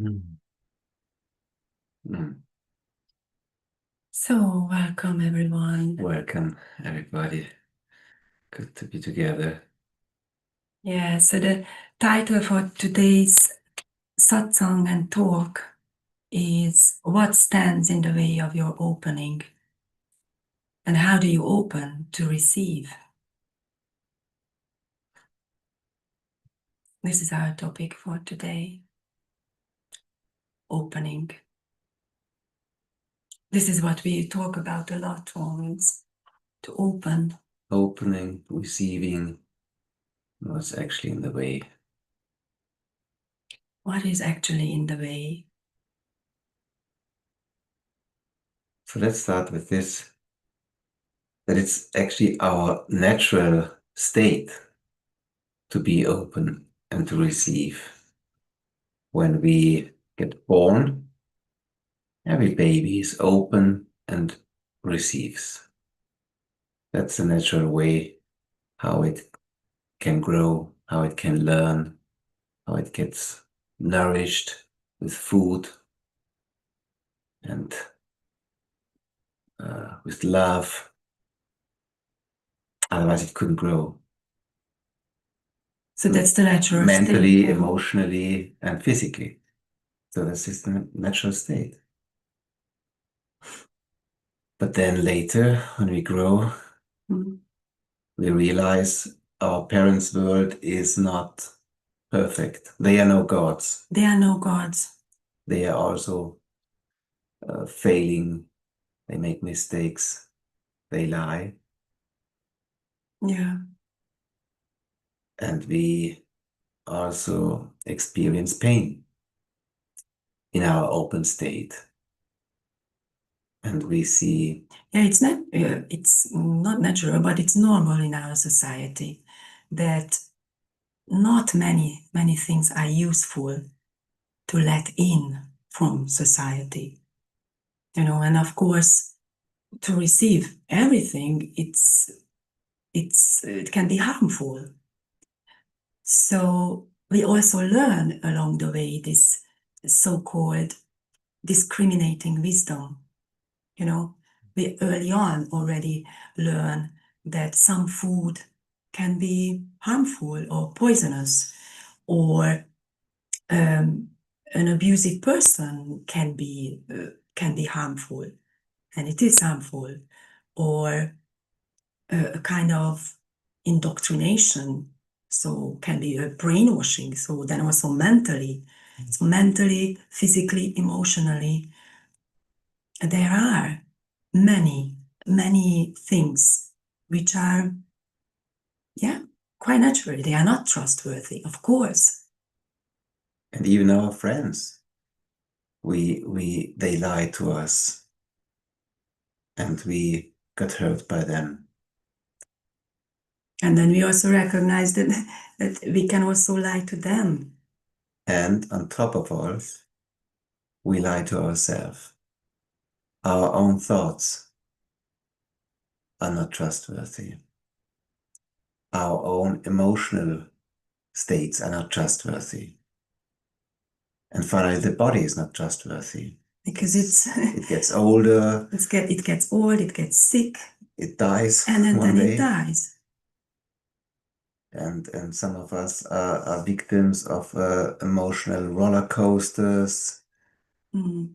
Mm. Mm. So, welcome everyone. Welcome, everybody. Good to be together. Yeah, so the title for today's satsang and talk is What Stands in the Way of Your Opening? And how do you open to receive? This is our topic for today. Opening. This is what we talk about a lot always. To open. Opening, receiving, what's actually in the way? What is actually in the way? So let's start with this, that it's actually our natural state to be open and to receive. When we get born, every baby is open and receives. That's the natural way how it can grow, how it can learn, how it gets nourished with food and with love. Otherwise, it couldn't grow. So that's the natural Mentally, state. emotionally, and physically. So that's just the natural state. But then later, when we grow, we realize our parents' world is not perfect. They are no gods. They are no gods. They are also failing. They make mistakes. They lie. Yeah. And we also experience pain in our open state. And we see... Yeah, it's not natural, but it's normal in our society that not many things are useful to let in from society. And of course, to receive everything, it can be harmful. So we also learn along the way this so-called discriminating wisdom. We early on already learn that some food can be harmful or poisonous, or an abusive person can be harmful, and it is harmful, or a kind of indoctrination, so can be a brainwashing. So then also mentally, physically, emotionally, there are many things which are, quite naturally, they are not trustworthy, of course. And even our friends, they lie to us, and we got hurt by them. And then we also recognize that we can also lie to them. And on top of all, we lie to ourselves. Our own thoughts are not trustworthy. Our own emotional states are not trustworthy. And finally, the body is not trustworthy. Because it gets older. It gets old, it gets sick. It dies and then one day. It dies. And some of us are victims of emotional roller coasters,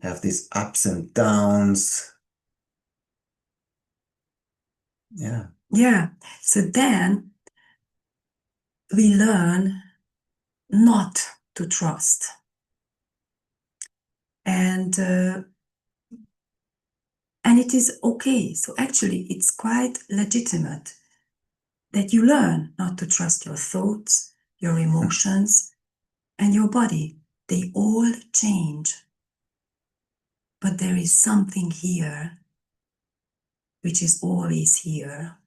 have these ups and downs. Yeah. Yeah. So then we learn not to trust. And it is okay. So actually, it's quite legitimate that you learn not to trust your thoughts, your emotions, and your body. They all change. But there is something here which is always here,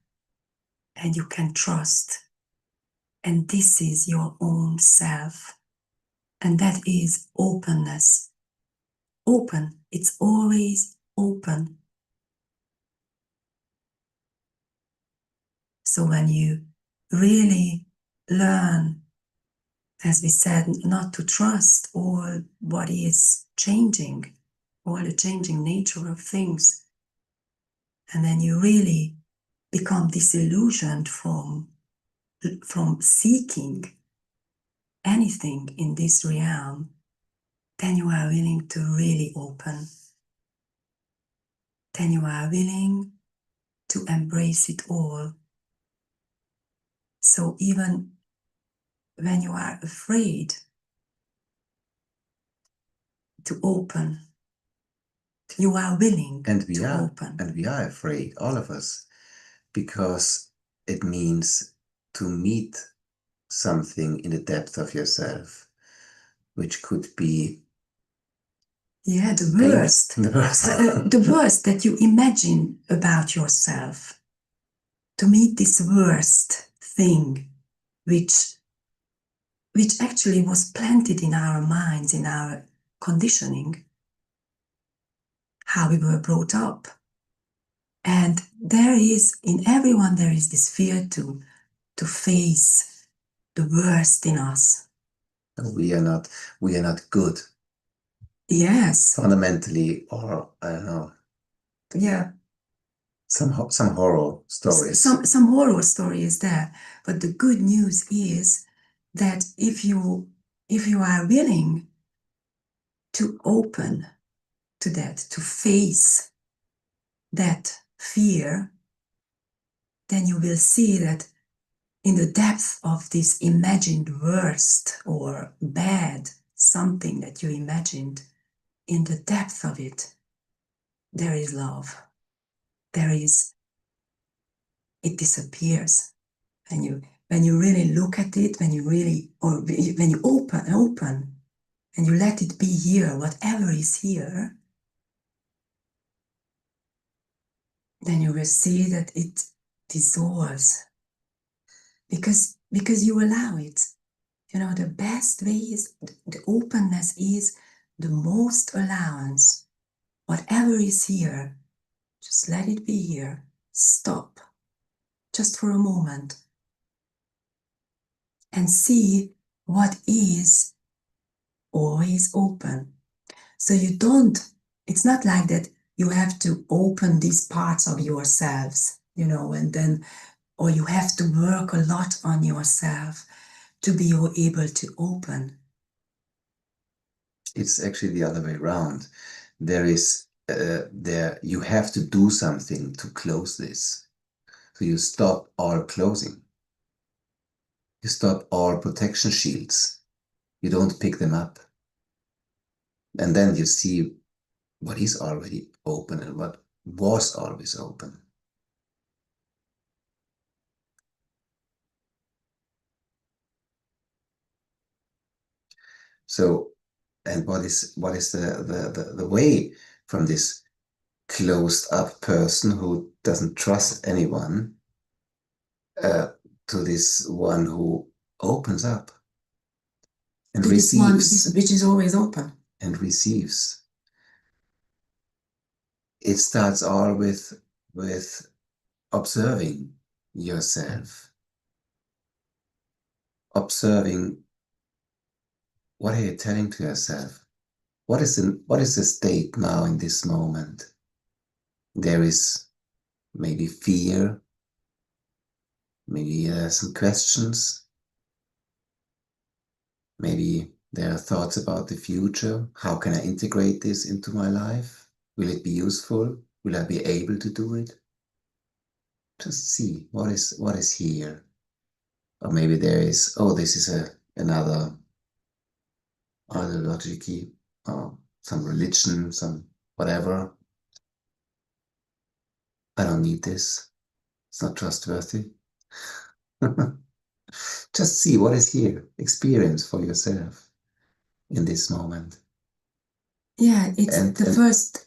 and you can trust. And this is your own self. And that is openness. Open. It's always open. So when you really learn as we said, not to trust all what is changing, all the changing nature of things. And then you really become disillusioned from seeking anything in this realm. Then you are willing to really open. Then you are willing to embrace it all. So even when you are afraid to open, you are willing to open. And we are afraid, all of us, because it means to meet something in the depth of yourself, which could be the worst. The worst that you imagine about yourself. To meet this worst thing, which actually was planted in our minds, in our conditioning, how we were brought up. And there is, in everyone, there is this fear to face the worst in us. We are not good. Yes. Fundamentally, or I don't know. Yeah. Some horror stories. Some horror stories there. But the good news is that if you are willing to open to that, to face that fear, then you will see that in the depth of this imagined worst or bad, something that you imagined, in the depth of it, there is love. It disappears. When you really look at it, when you open, and you let it be here, whatever is here, then you will see that it dissolves. Because you allow it. The best way is, the openness is the most allowance. Whatever is here, just let it be here. Stop, just for a moment, and see what is always open. So it's not like that you have to open these parts of yourselves, and then, or you have to work a lot on yourself to be able to open. It's actually the other way around. You have to do something to close this. So you stop all closing. You stop all protection shields. You don't pick them up. And then you see what is already open and what was always open. So, and what is the way from this closed up person who doesn't trust anyone to this one who opens up and receives, which is always open, and receives. It starts all with observing yourself, observing what are you telling to yourself. What is the state now in this moment? There is maybe fear, maybe some questions, maybe there are thoughts about the future. How can I integrate this into my life? Will it be useful? Will I be able to do it? Just see what is here. Or maybe there is, oh, this is another ideology, or some religion, some whatever. I don't need this. It's not trustworthy. Just see what is here. Experience for yourself in this moment. Yeah, the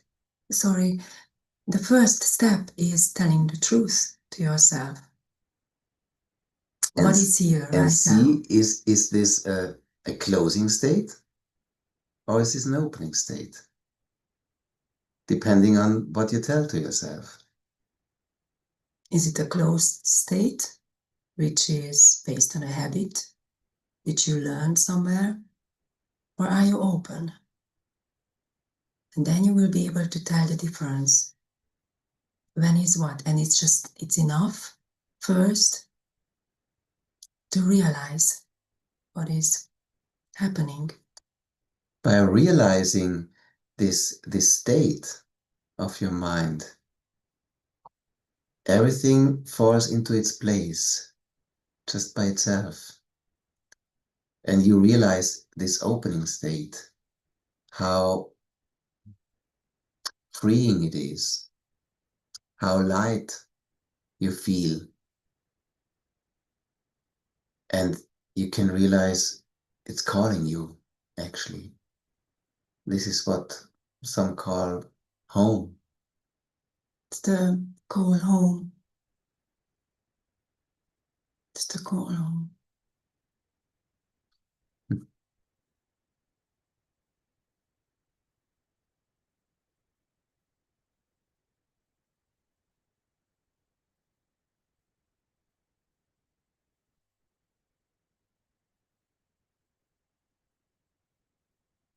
first step is telling the truth to yourself. What is here right now? Is this a closing state or is this an opening state? Depending on what you tell to yourself. Is it a closed state, which is based on a habit? which you learned somewhere? Or are you open? And then you will be able to tell the difference. When is what? And it's enough first to realize what is happening. By realizing this state of your mind, everything falls into its place just by itself. And you realize this opening state, how freeing it is, how light you feel. And you can realize it's calling you, actually. This is what some call home. It's the call home. It's the call home.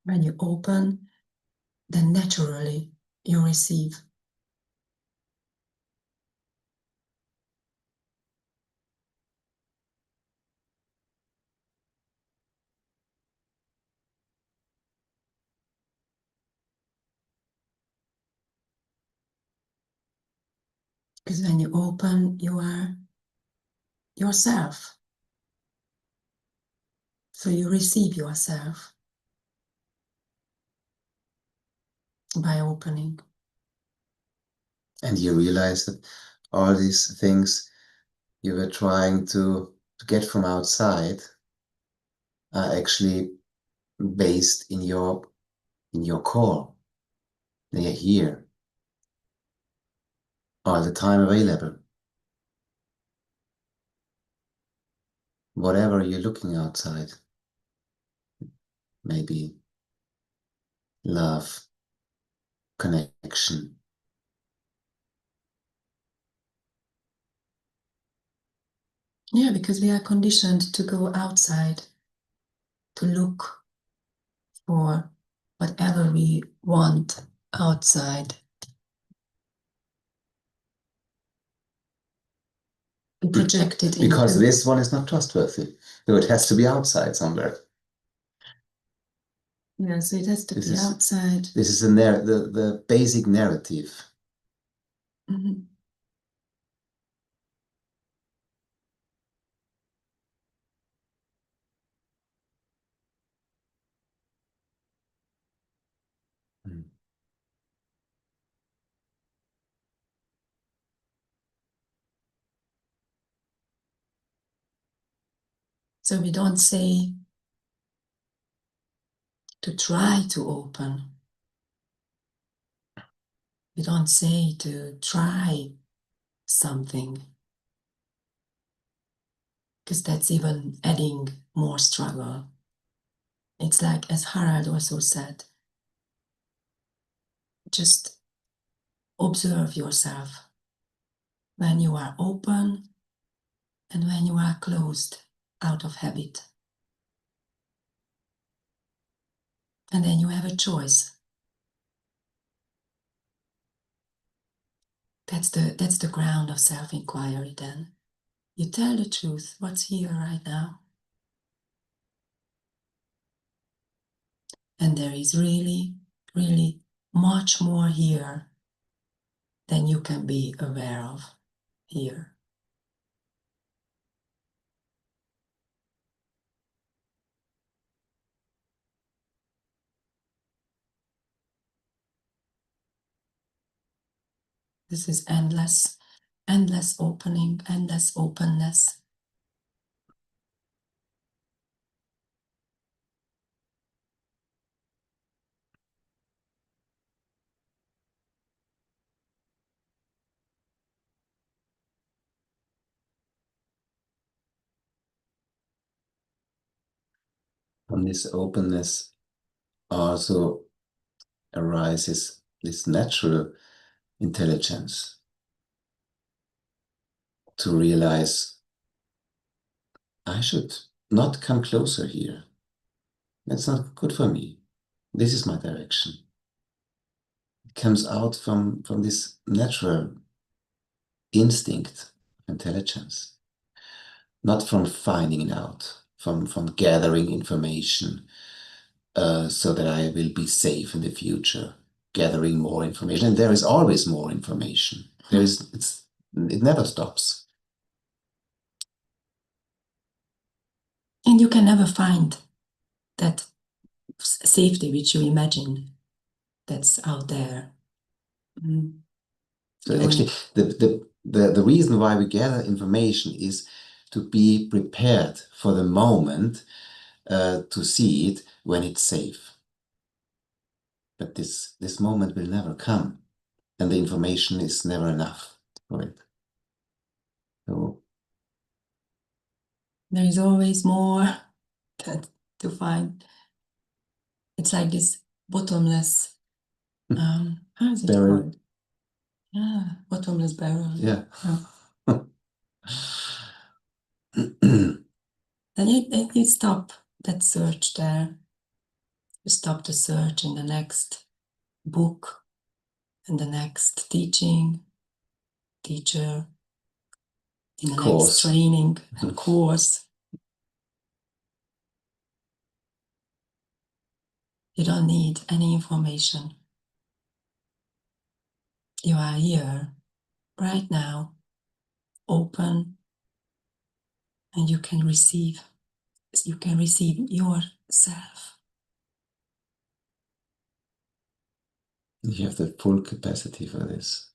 When you open, then naturally you receive. Because when you open, you are yourself. So you receive yourself by opening. And you realize that all these things you were trying to get from outside are actually based in your core. They are here, all the time available. Whatever you're looking outside, maybe love, connection. Yeah, because we are conditioned to go outside, to look for whatever we want outside. We project it because this one is not trustworthy. So it has to be outside somewhere. Yeah, so it has to be outside. This is the basic narrative. Mm-hmm. So we don't say to try to open. We don't say to try something, because that's even adding more struggle. It's like, as Harald also said, just observe yourself when you are open and when you are closed out of habit. And then you have a choice. That's the ground of self-inquiry then. You tell the truth, what's here right now. And there is really, really much more here than you can be aware of here. This is endless, endless opening, endless openness. From this openness also arises this natural intelligence to realize I should not come closer here. That's not good for me. This is my direction. It comes out from this natural instinct of intelligence, not from finding it out, from gathering information so that I will be safe in the future, gathering more information. And there is always more information. It never stops. And you can never find that safety which you imagine that's out there. So actually, the reason why we gather information is to be prepared for the moment to see it when it's safe. But this moment will never come, and the information is never enough for it. So there is always more to find. It's like this bottomless, how is it barrel. called? Yeah, bottomless barrel. Yeah. Then you stop that search there. You stop the search in the next book and the next teacher, in the next training and course. You don't need any information. You are here right now, open, and you can receive. You can receive yourself. You have the full capacity for this.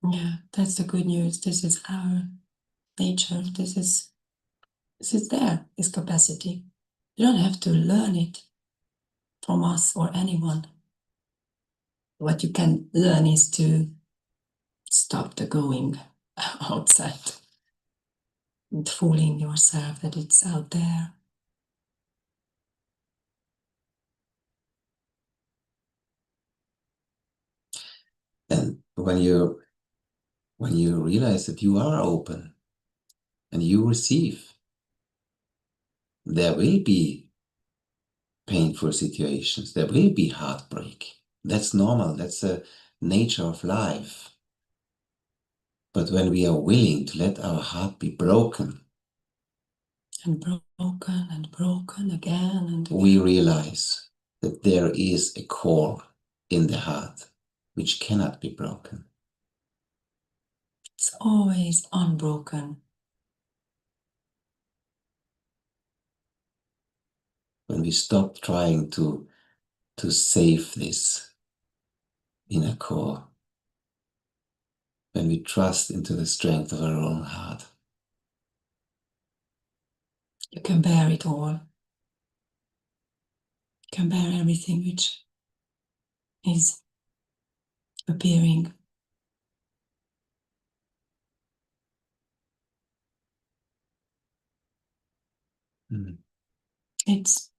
Yeah, that's the good news. This is our nature. This is there, this capacity. You don't have to learn it from us or anyone. What you can learn is to stop the going outside and fooling yourself that it's out there. And when you realize that you are open and you receive, there will be painful situations. There will be heartbreak. That's normal. That's the nature of life. But when we are willing to let our heart be broken, and broken again and again, we realize that there is a core in the heart which cannot be broken. It's always unbroken. When we stop trying to save this inner core, when we trust into the strength of our own heart, You can bear it all. You can bear everything which is appearing. It's,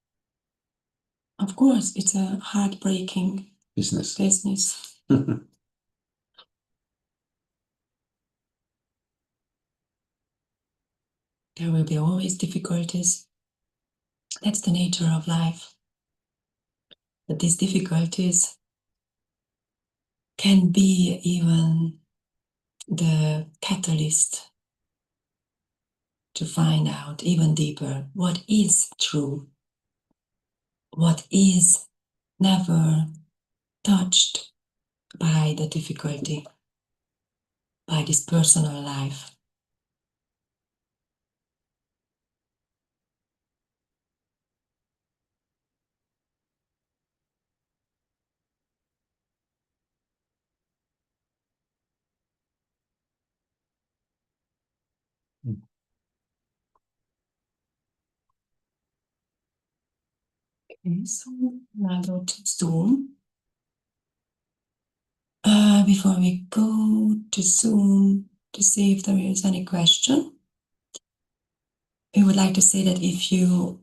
of course, it's a heartbreaking business. There will be always difficulties. That's the nature of life. But these difficulties can be even the catalyst to find out even deeper what is true, what is never touched by the difficulty, by this personal life. Okay, so now go to Zoom. Before we go to Zoom to see if there is any question, we would like to say that if you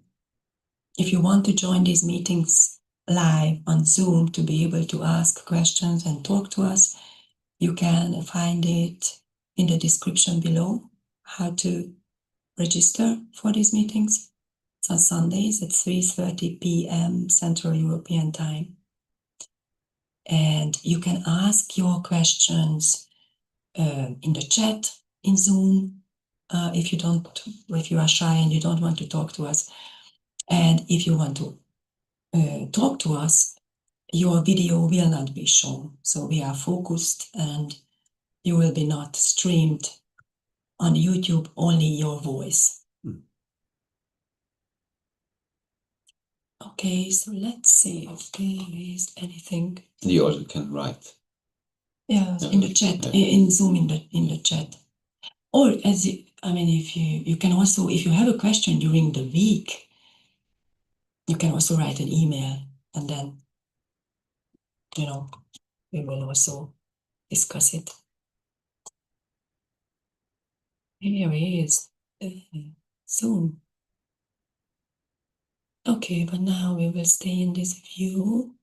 want to join these meetings live on Zoom to be able to ask questions and talk to us, you can find it in the description below how to register for these meetings. It's on Sundays at 3:30 p.m. Central European Time. And you can ask your questions in the chat in Zoom if you are shy and you don't want to talk to us. And if you want to talk to us, your video will not be shown. So we are focused and you will be not streamed on YouTube, only your voice. Okay, so let's see if there is anything. You also can write. Yeah, in the chat, in Zoom, in the chat. Or if you can also, if you have a question during the week, you can also write an email and then, we will also discuss it. Here he is, Zoom. Okay, but now we will stay in this view.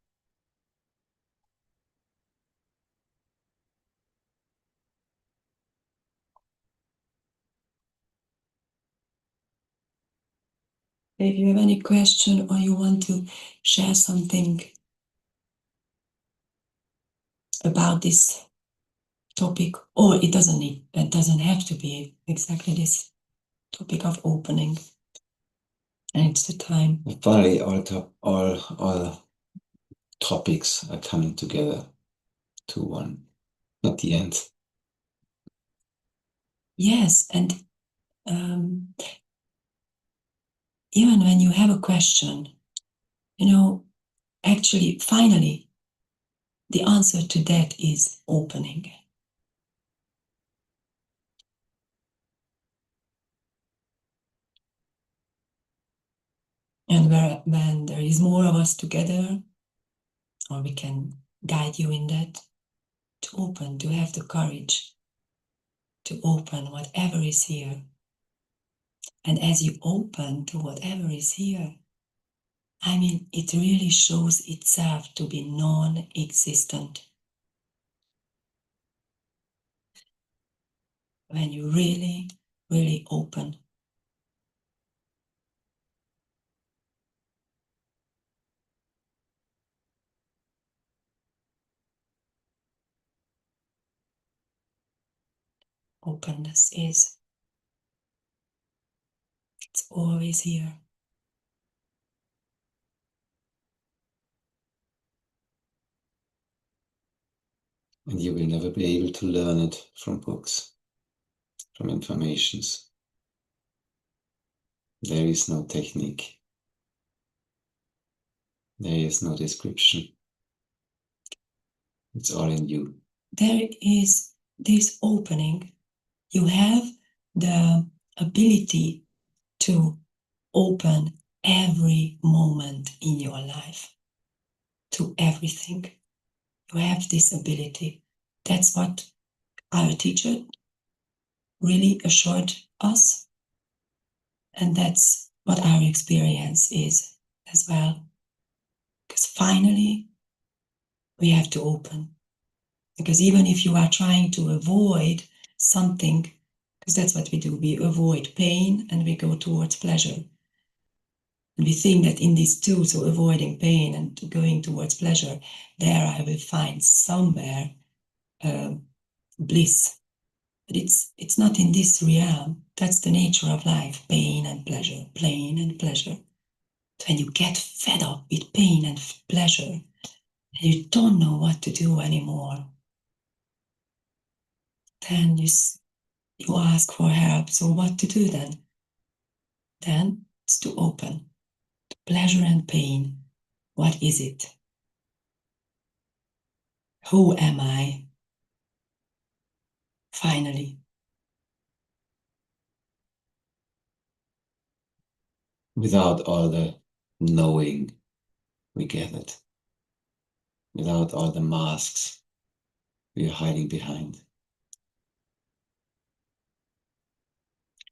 If you have any question or you want to share something about this topic, or it doesn't have to be exactly this topic of opening. And it's the time. Finally, all topics are coming together to one at the end. Yes, and even when you have a question, actually, finally, the answer to that is opening. And when there is more of us together, or we can guide you in that, to open, to have the courage to open whatever is here. And as you open to whatever is here, it really shows itself to be non-existent. When you really, really open. Openness it's always here. And you will never be able to learn it from books, from informations. There is no technique. There is no description. It's all in you. There is this opening. You have the ability to open every moment in your life to everything. You have this ability. That's what our teacher really assured us. And that's what our experience is as well. Because finally, we have to open. Because even if you are trying to avoid something, because that's what we do, we avoid pain and we go towards pleasure. And we think that in these two, so avoiding pain and going towards pleasure, there I will find somewhere bliss. But it's not in this realm. That's the nature of life, pain and pleasure, pain and pleasure. When you get fed up with pain and pleasure, and you don't know what to do anymore, then you ask for help. So what to do then? Then it's to open. Pleasure and pain. What is it? Who am I? Finally. Without all the knowing we gathered. Without all the masks we are hiding behind.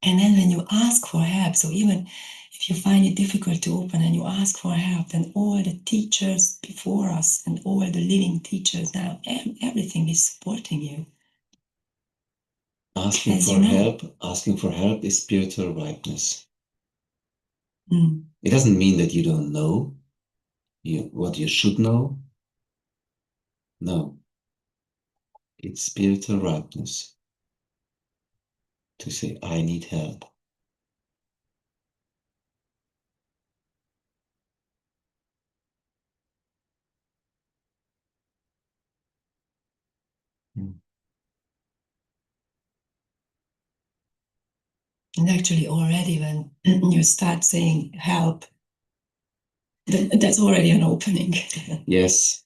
And then when you ask for help, so even if you find it difficult to open and you ask for help, then all the teachers before us and all the living teachers now, everything is supporting you. Asking for help is spiritual ripeness. It doesn't mean that you don't know what you should know. No, it's spiritual ripeness to say, I need help. And actually, already when you start saying help, that's already an opening. Yes.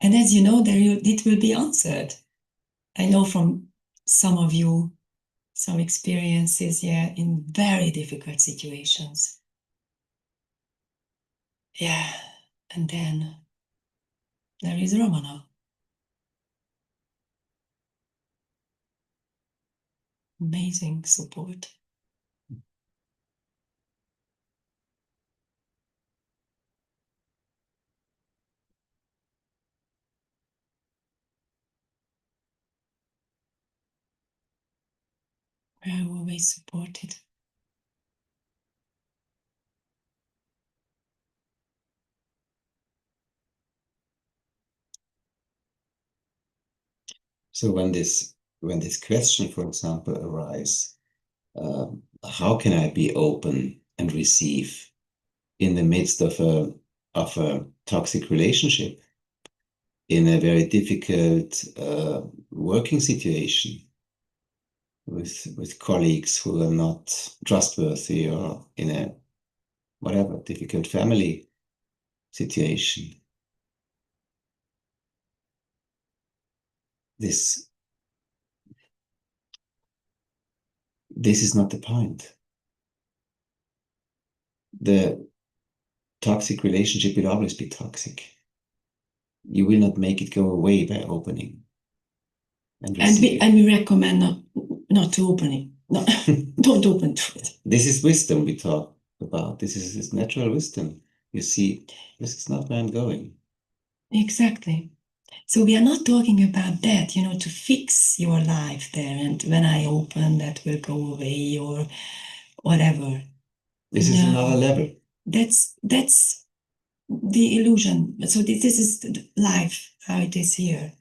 And as you know, it will be answered. I know from some of you, some experiences, in very difficult situations. Yeah, and then there is Romana. Amazing support. We're always supported. So when this question, for example, arises, how can I be open and receive in the midst of a toxic relationship, in a very difficult working situation with colleagues who are not trustworthy, or in a whatever difficult family situation? This is not the point. The toxic relationship will always be toxic. You will not make it go away by opening and receiving. And we recommend not to open it. No, don't open to it. This is wisdom we talk about. This is natural wisdom. You see, this is not where I'm going. Exactly. So we are not talking about that, to fix your life there, and when I open, that will go away or whatever. This is another level. That's the illusion. So this is life, how it is here.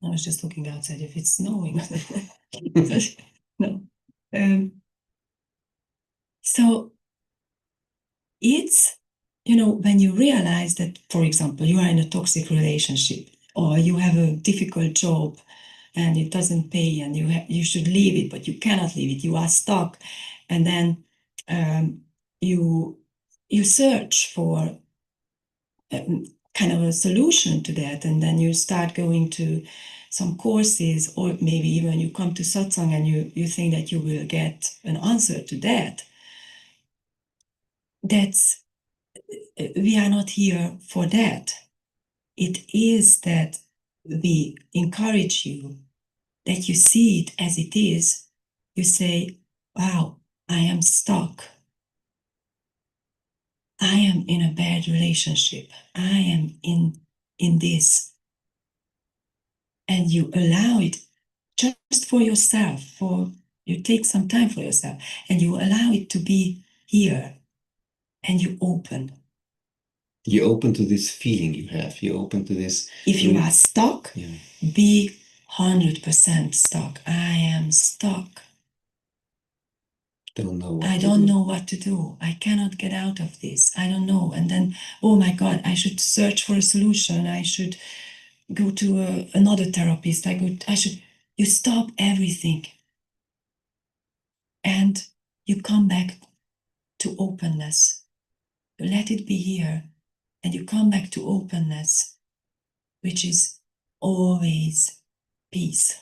I was just looking outside if it's snowing. No. So it's, when you realize that, for example, you are in a toxic relationship, or you have a difficult job and it doesn't pay, and you should leave it, but you cannot leave it, you are stuck, and then you search for kind of a solution to that, and then you start going to some courses, or maybe even you come to satsang and you think that you will get an answer to that. We are not here for that. It is that we encourage you, that you see it as it is. You say, wow, I am stuck. I am in a bad relationship. I am in this. And you allow it just for yourself, you take some time for yourself, and you allow it to be here, and you open. You open to this feeling you have. You open to this. If you are stuck, be 100% stuck. I am stuck. I don't know what to do. I cannot get out of this. I don't know. And then, oh my God, I should search for a solution. I should go to another therapist. You stop everything. And you come back to openness. You let it be here. And you come back to openness, which is always peace.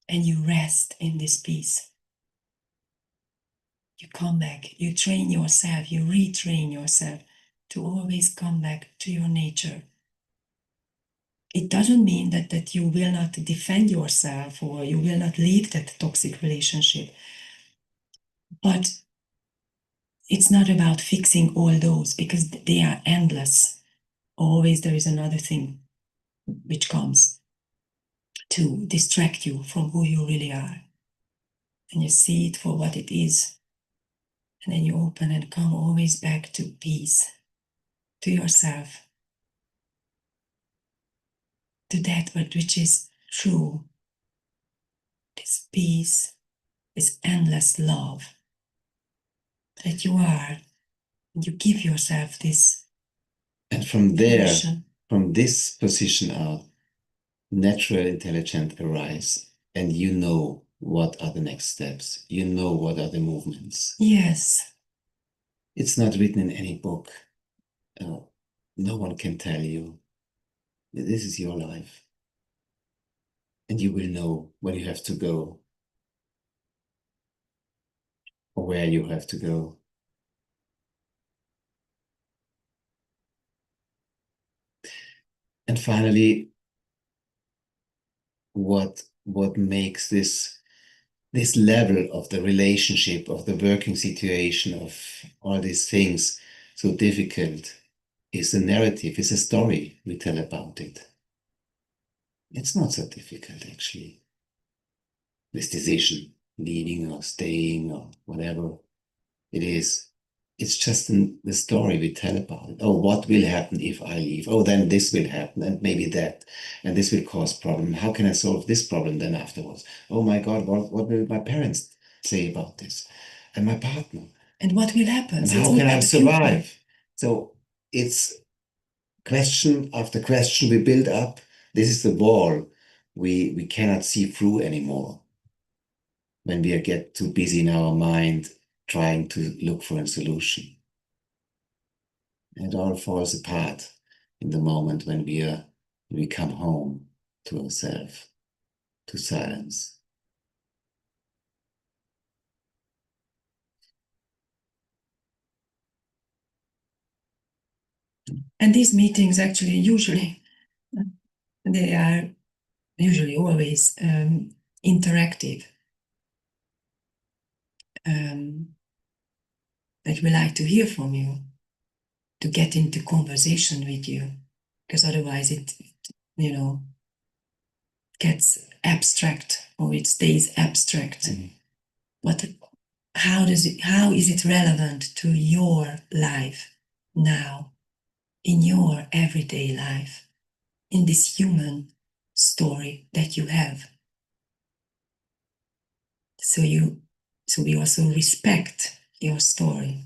And you rest in this peace. You come back, you train yourself, you retrain yourself to always come back to your nature. It doesn't mean that you will not defend yourself or you will not leave that toxic relationship. But it's not about fixing all those, because they are endless. Always there is another thing which comes to distract you from who you really are. and you see it for what it is. And then you open and come always back to peace, to yourself, to that which is true, this peace, this endless love that you are. You give yourself this. And from there, permission. from this position out, natural intelligence arise, and you know what are the next steps. You know what are the movements. Yes. It's not written in any book. No one can tell you. This is your life. And you will know when you have to go or where you have to go. And finally, what makes this level of the relationship, of the working situation, of all these things so difficult is a narrative, is a story we tell about it. It's not so difficult, actually. This decision, leaving or staying or whatever it is, it's just the story we tell about it. Oh, what will happen if I leave? Oh, then this will happen, and maybe that, and this will cause problem. How can I solve this problem then afterwards? Oh my God, what will my parents say about this? And my partner? And what will happen? And So it's how not can I about the future. survive? So it's question after question we build up. This is the wall we cannot see through anymore when we get too busy in our mind trying to look for a solution. It all falls apart in the moment when we come home to ourselves, to silence. And these meetings actually usually, they are usually always interactive. That we like to hear from you, to get into conversation with you, because otherwise it, gets abstract or it stays abstract. But how is it relevant to your life now, in your everyday life, in this human story that you have? So we also respect your story,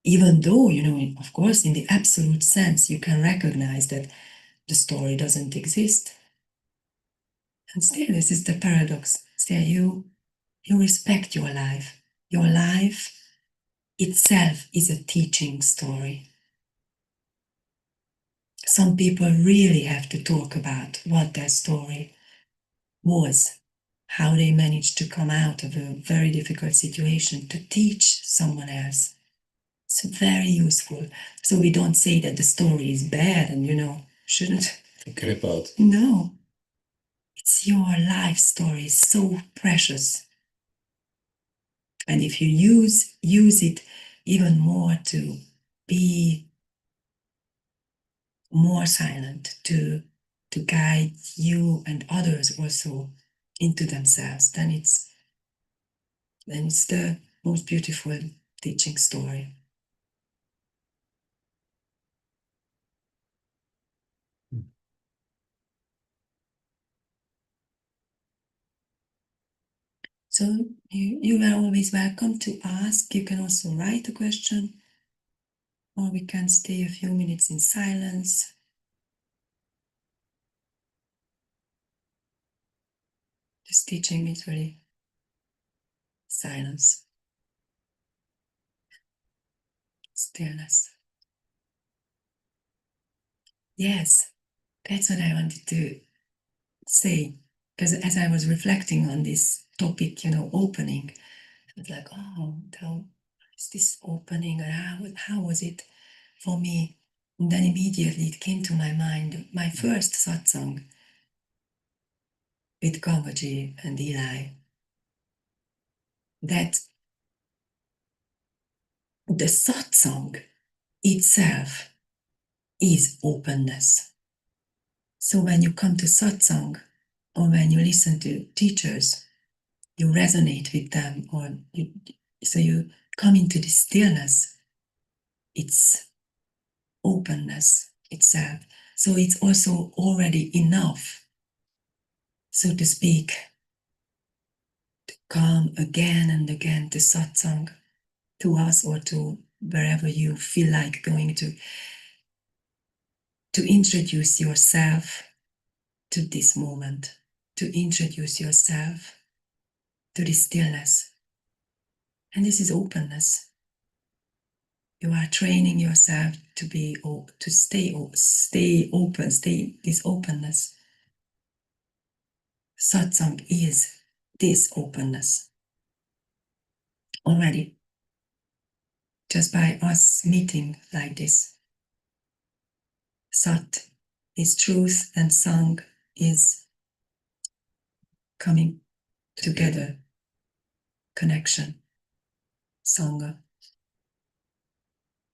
even though, of course, in the absolute sense, you can recognize that the story doesn't exist. And still, this is the paradox. Still, you respect your life. Your life itself is a teaching story. Some people really have to talk about what their story was, how they managed to come out of a very difficult situation to teach someone else. It's very useful. So we don't say that the story is bad and, shouldn't. Forget about. No. It's your life story, so precious. And if you use it even more to be more silent, to guide you and others also into themselves, then it's the most beautiful teaching story. So you are always welcome to ask. You can also write a question, or we can stay a few minutes in silence. This teaching is really silence, stillness. Yes, that's what I wanted to say. Because as I was reflecting on this topic, opening, I was like, oh, how is this opening? And how was it for me? And then immediately it came to my mind, my first satsang with Gangaji and Eli, that the satsang itself is openness. So when you come to satsang or when you listen to teachers, you resonate with them, or so you come into the stillness. It's openness itself. So it's also already enough, so to speak, to come again and again to satsang, to us or to wherever you feel like going to introduce yourself to this moment, to introduce yourself to the stillness. And this is openness. You are training yourself to be to stay open, stay this openness. Satsang is this openness already, just by us meeting like this. Sat is truth and sang is coming together, connection, sangha.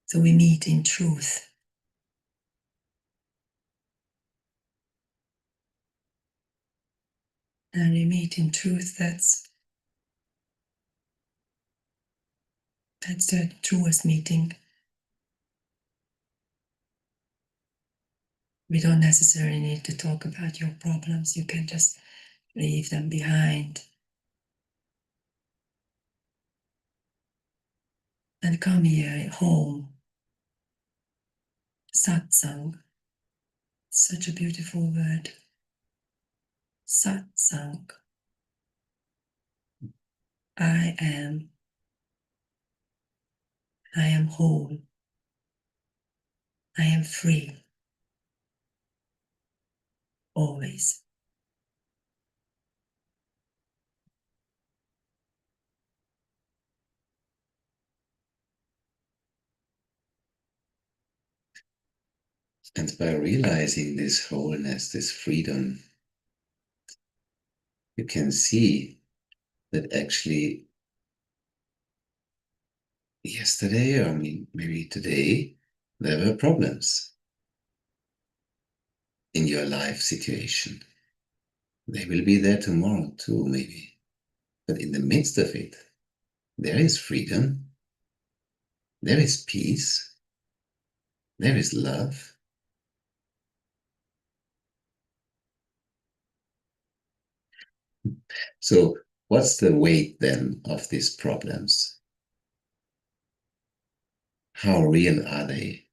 So we meet in truth. And we meet in truth, that's the truest meeting. We don't necessarily need to talk about your problems. You can just leave them behind and come here home. Satsang, such a beautiful word. Satsang. I am whole. I am free. Always. And by realizing this wholeness, this freedom, you can see that actually yesterday, or maybe today, there were problems in your life situation. They will be there tomorrow too, maybe. But in the midst of it, there is freedom, there is peace, there is love. So, what's the weight then of these problems? How real are they?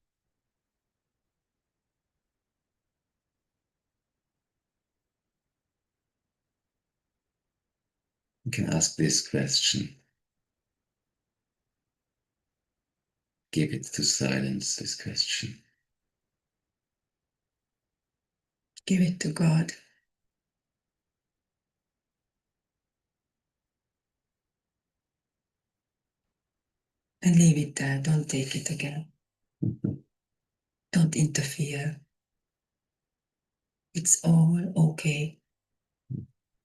You can ask this question. Give it to silence, this question. Give it to God. And leave it there. Don't take it again. Don't interfere. It's all okay.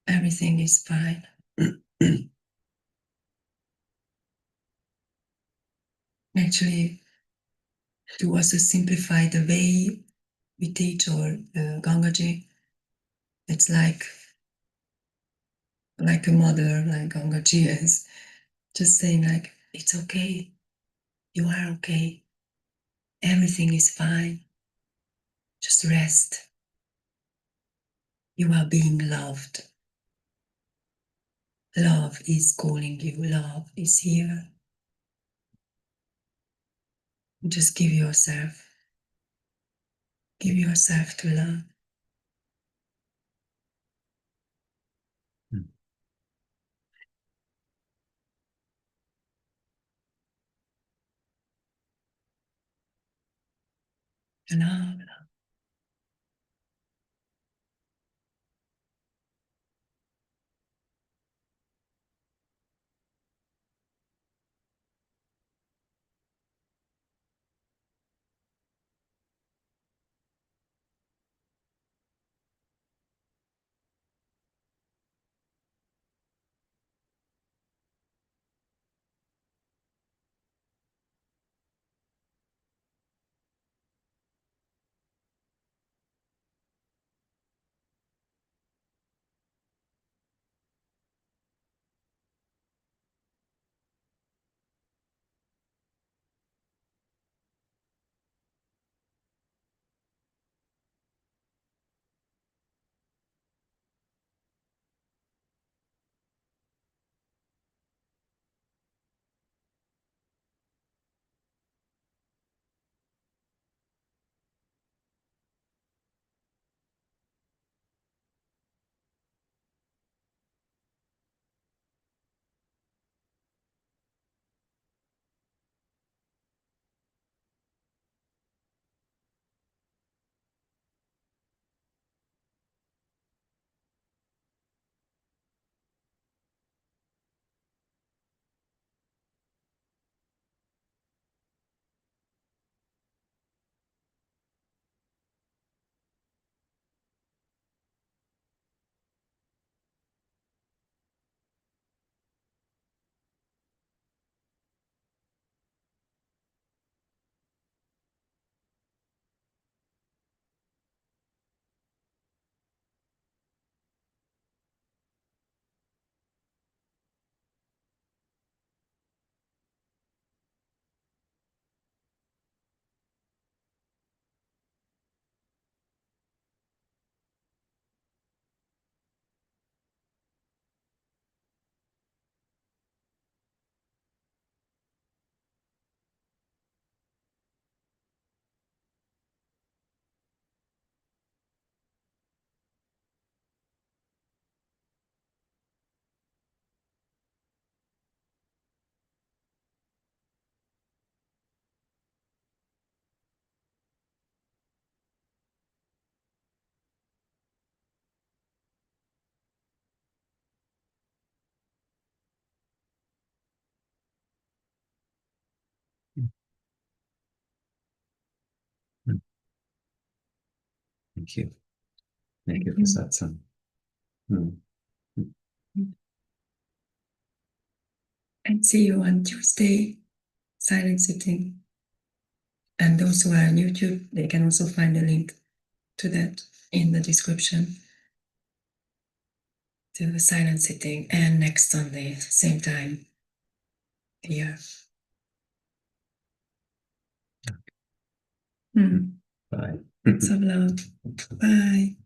Everything is fine. Actually, to also simplify the way we teach or Gangaji, it's like a mother, like Gangaji is, just saying like, it's okay. You are okay. Everything is fine. Just rest. You are being loved. Love is calling you. Love is here. Just give yourself. Give yourself to love. Love. Thank you. Thank you for satsang. Mm. And see you on Tuesday, silent sitting. And those who are on YouTube, they can also find a link to that in the description to the silent sitting. And next Sunday, same time here. Bye. Lots of love. Bye.